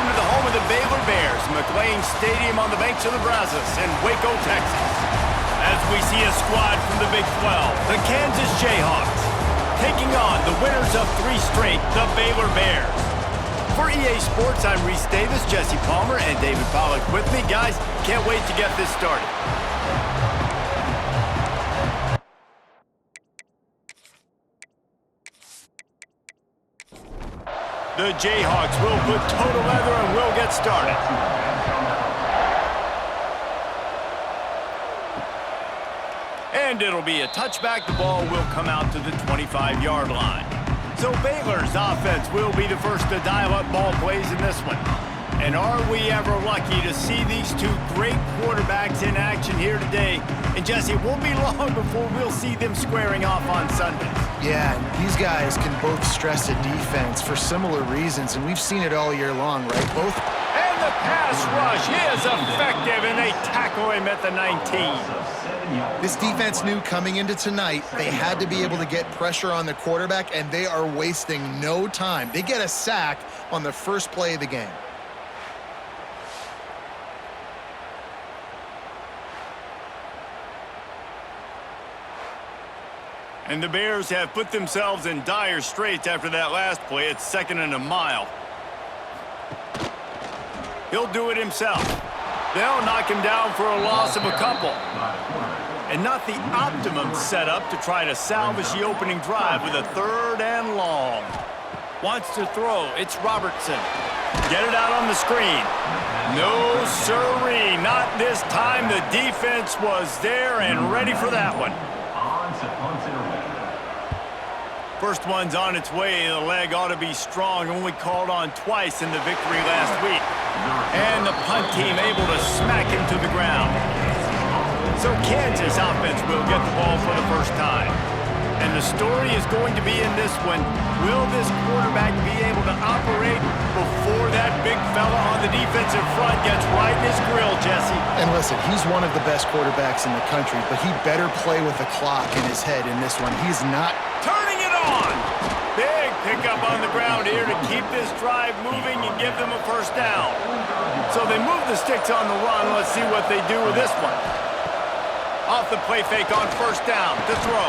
welcome to the home of the Baylor Bears, McLean Stadium on the banks of the Brazos in Waco, Texas. As we see a squad from the Big 12, the Kansas Jayhawks, taking on the winners of 3 straight, the Baylor Bears. For EA Sports, I'm Reese Davis, Jesse Palmer, and David Pollack with me. Guys, can't wait to get this started. The Jayhawks will put total leather and we'll get started. And it'll be a touchback. The ball will come out to the 25-yard line. So Baylor's offense will be the first to dial up ball plays in this one. And are we ever lucky to see these 2 great quarterbacks in action here today? And Jesse, it won't be long before we'll see them squaring off on Sundays. Yeah, these guys can both stress a defense for similar reasons, and we've seen it all year long, right? Both. And the pass rush is effective, and they tackle him at the 19. This defense knew coming into tonight they had to be able to get pressure on the quarterback, and they are wasting no time. They get a sack on the first play of the game. And the Bears have put themselves in dire straits after that last play. It's 2nd and a mile. He'll do it himself. They'll knock him down for a loss of a couple. And not the optimum setup to try to salvage the opening drive with a 3rd and long. Wants to throw. It's Robertson. Get it out on the screen. No sirree. Not this time. The defense was there and ready for that one. First one's on its way. The leg ought to be strong. Only called on twice in the victory last week. And the punt team able to smack him to the ground. So Kansas offense will get the ball for the first time. And the story is going to be in this one. Will this quarterback be able to operate before that big fella on the defensive front gets right in his grill, Jesse? And listen, he's one of the best quarterbacks in the country, but he better play with the clock in his head in this one. He's not. Turning it on! Big pickup on the ground here to keep this drive moving and give them a first down. So they move the sticks on the run. Let's see what they do with this one. Off the play fake on first down to throw.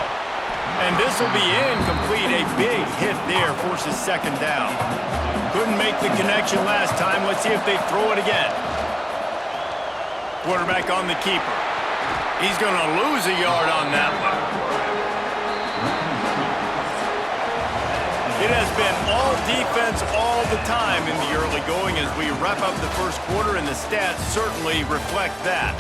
And this will be incomplete. A big hit there forces 2nd down. Couldn't make the connection last time. Let's see if they throw it again. Quarterback on the keeper. He's going to lose a yard on that one. It has been all defense all the time in the early going as we wrap up the first quarter, and the stats certainly reflect that.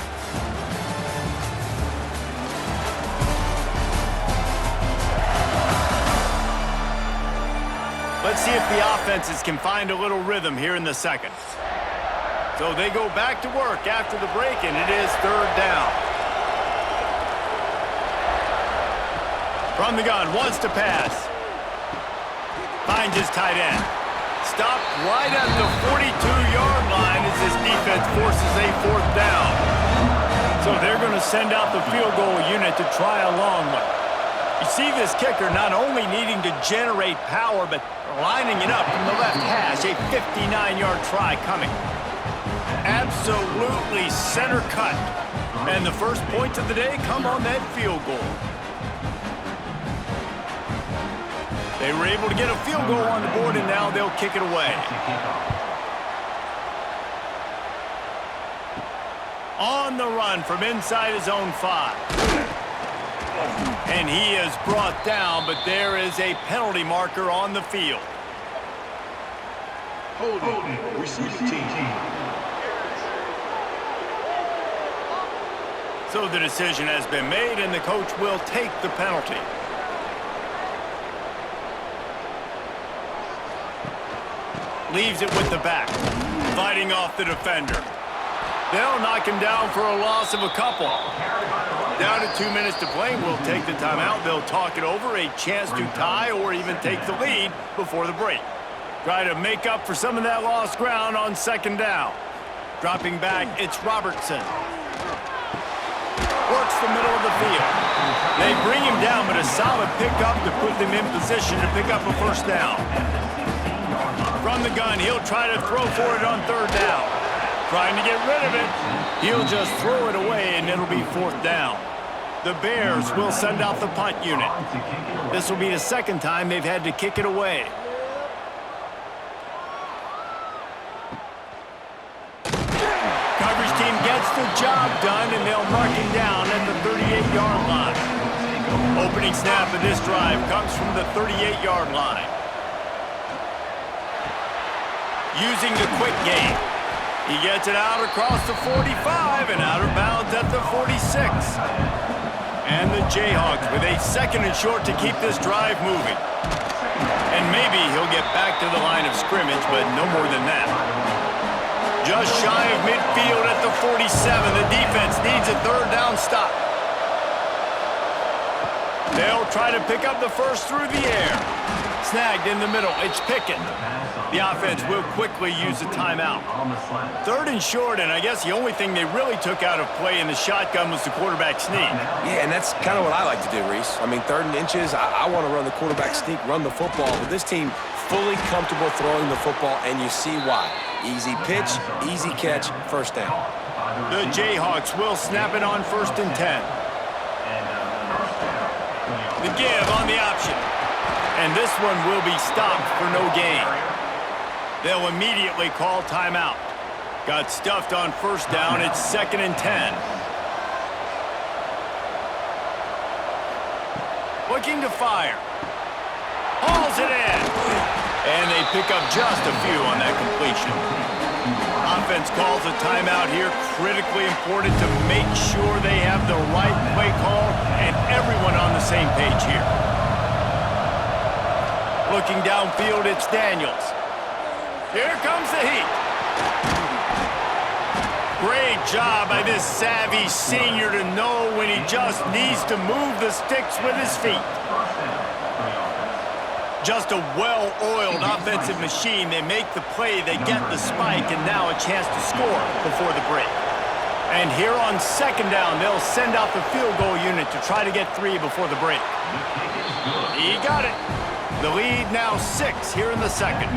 Let's see if the offenses can find a little rhythm here in the second. So they go back to work after the break, and it is 3rd down. From the gun, wants to pass. Finds his tight end. Stopped right at the 42-yard line as this defense forces a 4th down. So they're going to send out the field goal unit to try a long one. You see this kicker not only needing to generate power, but lining it up from the left hash. A 59-yard try coming. Absolutely center cut. And the first points of the day come on that field goal. They were able to get a field goal on the board, and now they'll kick it away. On the run from inside his own 5. And he is brought down, but there is a penalty marker on the field. Holding, receive the team. So the decision has been made, and the coach will take the penalty. Leaves it with the back, fighting off the defender. They'll knock him down for a loss of a couple. Down to 2 minutes to play. We'll take the timeout. They'll talk it over. A chance to tie or even take the lead before the break. Try to make up for some of that lost ground on 2nd down. Dropping back, it's Robertson. Works the middle of the field. They bring him down, but a solid pickup to put them in position to pick up a first down. From the gun, he'll try to throw for it on third down. Trying to get rid of it. He'll just throw it away, and it'll be fourth down. The Bears will send out the punt unit. This will be the second time they've had to kick it away. Coverage team gets the job done, and they'll mark him down at the 38-yard line. Opening snap of this drive comes from the 38-yard line. Using the quick game. He gets it out across the 45 and out of bounds at the 46. And the Jayhawks with a second and short to keep this drive moving. And maybe he'll get back to the line of scrimmage, but no more than that. Just shy of midfield at the 47. The defense needs a third down stop. They'll try to pick up the first through the air. Snagged in the middle. It's Pickett. The offense will quickly use a timeout. Third and short, and I guess the only thing they really took out of play in the shotgun was the quarterback sneak. Yeah, and that's kind of what I like to do, Reese. I mean, third and inches, I want to run the quarterback sneak, run the football. But this team fully comfortable throwing the football, and you see why. Easy pitch, easy catch, first down. The Jayhawks will snap it on 1st and 10. The give on the option. And this one will be stopped for no gain. They'll immediately call timeout. Got stuffed on first down. It's 2nd and 10. Looking to fire. Hauls it in. And they pick up just a few on that completion. Offense calls a timeout here. Critically important to make sure they have the right play call and everyone on the same page here. Looking downfield, it's Daniels. Here comes the heat. Great job by this savvy senior to know when he just needs to move the sticks with his feet. Just a well-oiled offensive machine. They make the play, they get the spike, and now a chance to score before the break. And here on 2nd down, they'll send out the field goal unit to try to get 3 before the break. He got it. The lead now 6 here in the 2nd.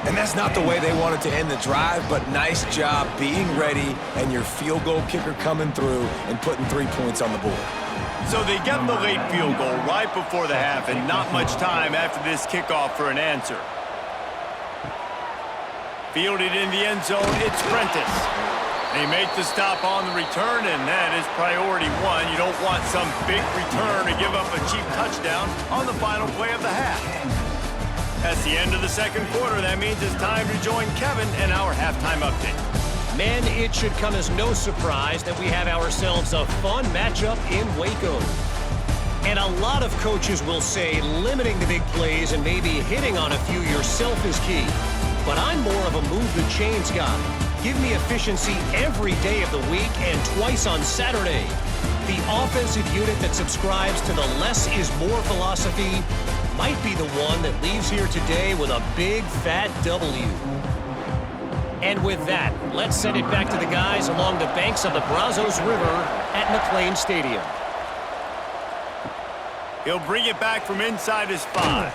And that's not the way they wanted to end the drive, but nice job being ready and your field goal kicker coming through and putting 3 points on the board. So they get the late field goal right before the half and not much time after this kickoff for an answer. Fielded in the end zone, it's Prentice. They make the stop on the return, and that is priority 1. You don't want some big return to give up a cheap touchdown on the final play of the half. That's the end of the 2nd quarter. That means it's time to join Kevin and our halftime update. Men, it should come as no surprise that we have ourselves a fun matchup in Waco. And a lot of coaches will say limiting the big plays and maybe hitting on a few yourself is key. But I'm more of a move the chains guy. Give me efficiency every day of the week and twice on Saturday. The offensive unit that subscribes to the less is more philosophy might be the one that leaves here today with a big fat W. And with that, let's send it back to the guys along the banks of the Brazos River at McLean Stadium. He'll bring it back from inside his 5.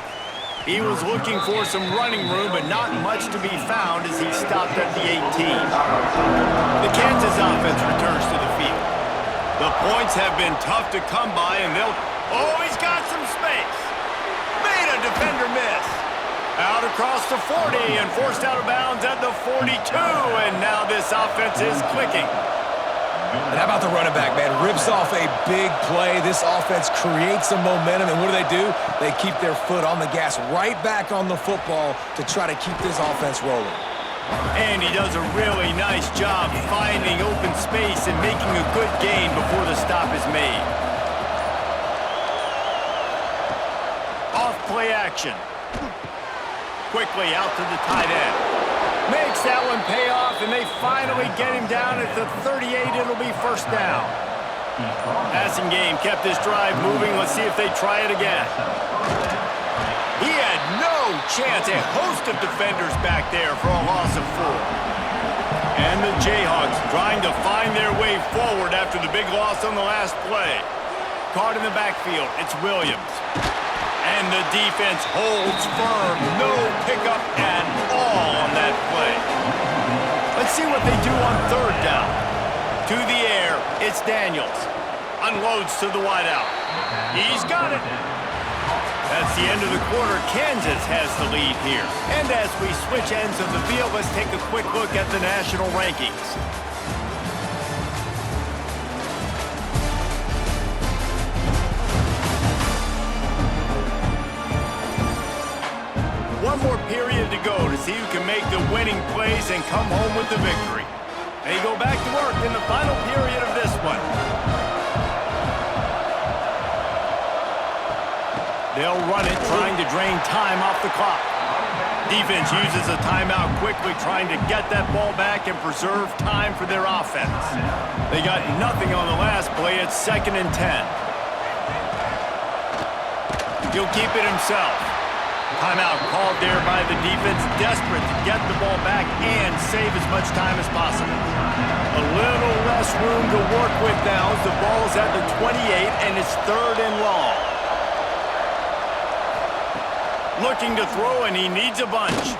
He was looking for some running room, but not much to be found as he stopped at the 18. The Kansas offense returns to the field. The points have been tough to come by, and they'll... Oh, he's got some space. Made a defender miss. Out across the 40 and forced out of bounds at the 42, and now this offense is clicking. And how about the running back, man? Rips off a big play. This offense creates some momentum, and what do? They keep their foot on the gas right back on the football to try to keep this offense rolling. And he does a really nice job finding open space and making a good gain before the stop is made. Off play action. Quickly out to the tight end. Makes that one pay off, and they finally get him down at the 38. It'll be first down. Passing game kept this drive moving. Let's see if they try it again. He had no chance. A host of defenders back there for a loss of 4. And the Jayhawks trying to find their way forward after the big loss on the last play. Caught in the backfield. It's Williams. And the defense holds firm. No pickup at on that play. Let's see what they do on third down. To the air, it's Daniels. Unloads to the wideout. He's got it. That's the end of the quarter. Kansas has the lead here. And as we switch ends of the field, let's take a quick look at the national rankings. One more period to go to see who can make the winning plays and come home with the victory. They go back to work in the final period of this one. They'll run it, trying to drain time off the clock. Defense uses a timeout quickly, trying to get that ball back and preserve time for their offense. They got nothing on the last play. It's 2nd and 10. He'll keep it himself. Timeout called there by the defense, desperate to get the ball back and save as much time as possible. A little less room to work with now as the ball's at the 28 and it's 3rd and long. Looking to throw, and he needs a bunch.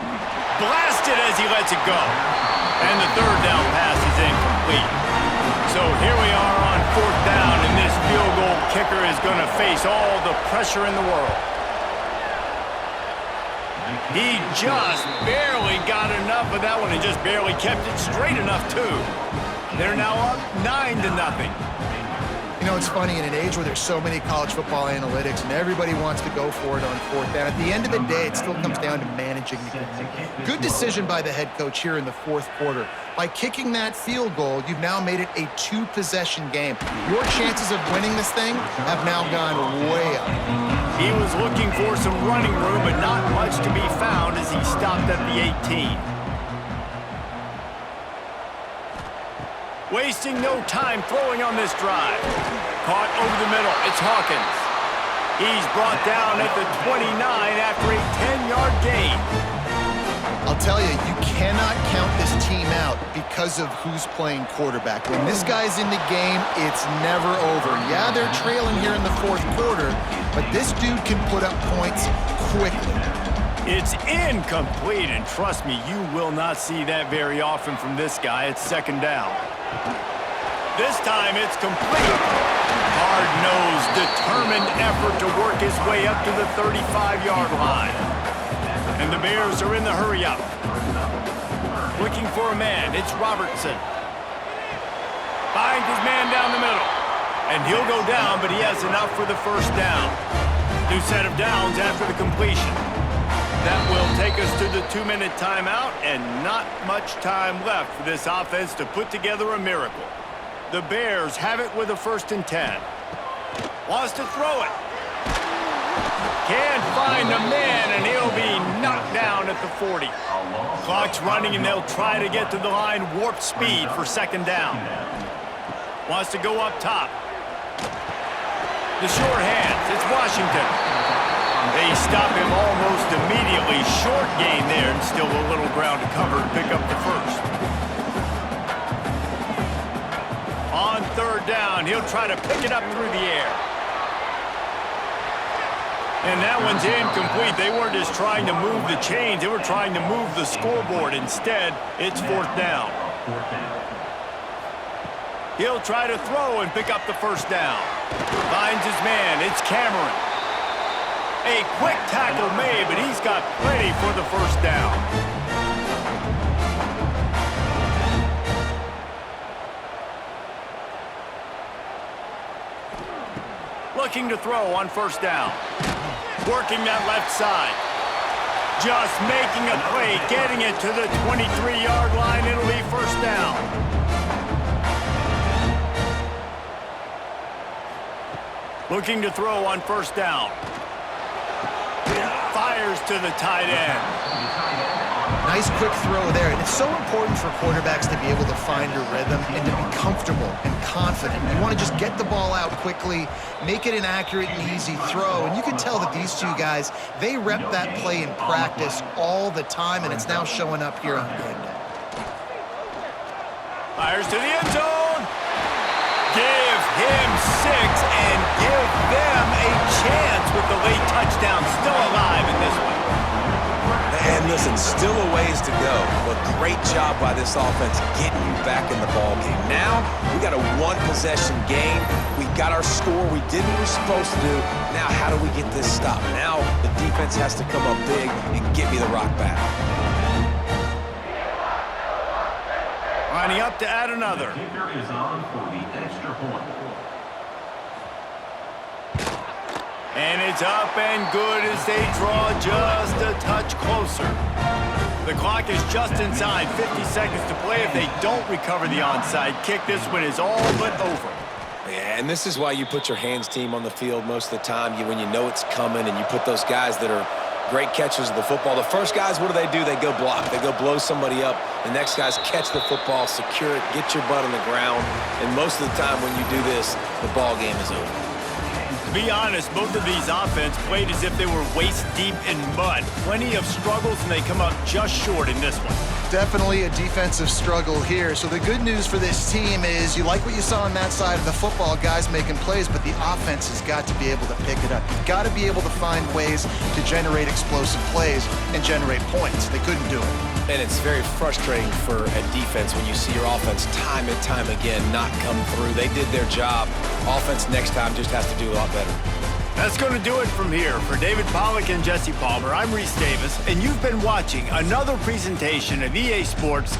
Blasted as he lets it go. And the 3rd down pass is incomplete. So here we are on 4th down, and this field goal kicker is going to face all the pressure in the world. He just barely got enough of that one and just barely kept it straight enough, too. They're now up 9-0. You know, it's funny, in an age where there's so many college football analytics and everybody wants to go for it on 4th down, at the end of the day, it still comes down to managing the game. Good decision by the head coach here in the 4th quarter. By kicking that field goal, you've now made it a 2-possession game. Your chances of winning this thing have now gone way up. He was looking for some running room, but not much to be found as he stopped at the 18. Wasting no time throwing on this drive. Caught over the middle. It's Hawkins. He's brought down at the 29 after a 10-yard gain. I'll tell you, you cannot count this team out because of who's playing quarterback. When this guy's in the game, it's never over. Yeah, they're trailing here in the 4th quarter, but this dude can put up points quickly. It's incomplete, and trust me, you will not see that very often from this guy. It's 2nd down. This time it's complete. Hard-nosed, determined effort to work his way up to the 35-yard line. And the Bears are in the hurry-up. Looking for a man. It's Robertson. Finds his man down the middle. And he'll go down, but he has enough for the 1st down. New set of downs after the completion. That will take us to the 2-minute timeout, and not much time left for this offense to put together a miracle. The Bears have it with a 1st and 10. Wants to throw it. Can't find a man, and he'll be knocked down at the 40. Clock's running, and they'll try to get to the line warp speed for 2nd down. Wants to go up top. The short hands, it's Washington. They stop him almost immediately. Short gain there, and still a little ground to cover to pick up the 1st. On 3rd down, he'll try to pick it up through the air. And that one's incomplete. They weren't just trying to move the chains. They were trying to move the scoreboard. Instead, it's 4th down. He'll try to throw and pick up the 1st down. Finds his man. It's Cameron. A quick tackle made, but he's got plenty for the 1st down. Looking to throw on 1st down. Working that left side. Just making a play, getting it to the 23-yard line. It'll be 1st down. Looking to throw on 1st down. Fires to the tight end. Nice quick throw there. And it's so important for quarterbacks to be able to find a rhythm and to be comfortable and confident. You want to just get the ball out quickly, make it an accurate and easy throw. And you can tell that these two guys, they rep that play in practice all the time, and it's now showing up here on game day. Fires to the end zone. Give him 6 and give them a chance with the late touchdown still alive in this one. The And listen, still a ways to go, but great job by this offense getting you back in the ball game. Now, we got a one-possession game. We got our score. We did what we're supposed to do. Now, how do we get this stopped? Now, the defense has to come up big and get me the rock back. Lining up to add another. Kicker is on for the extra point. And it's up and good as they draw just a touch closer. The clock is just inside 50 seconds to play. If they don't recover the onside kick, this one is all but over. Yeah, and this is why you put your hands team on the field most of the time. When you know it's coming and you put those guys that are great catchers of the football. The first guys, what do? They go block. They go blow somebody up. The next guys catch the football, secure it, get your butt on the ground. And most of the time when you do this, the ball game is over. To be honest, both of these offenses played as if they were waist-deep in mud. Plenty of struggles, and they come up just short in this one. Definitely a defensive struggle here. So the good news for this team is you like what you saw on that side of the football, guys making plays, but the offense has got to be able to pick it up. You've got to be able to find ways to generate explosive plays and generate points. They couldn't do it. And it's very frustrating for a defense when you see your offense time and time again not come through. They did their job. Offense next time just has to do a lot better. That's going to do it from here. For David Pollack and Jesse Palmer, I'm Reese Davis, and you've been watching another presentation of EA Sports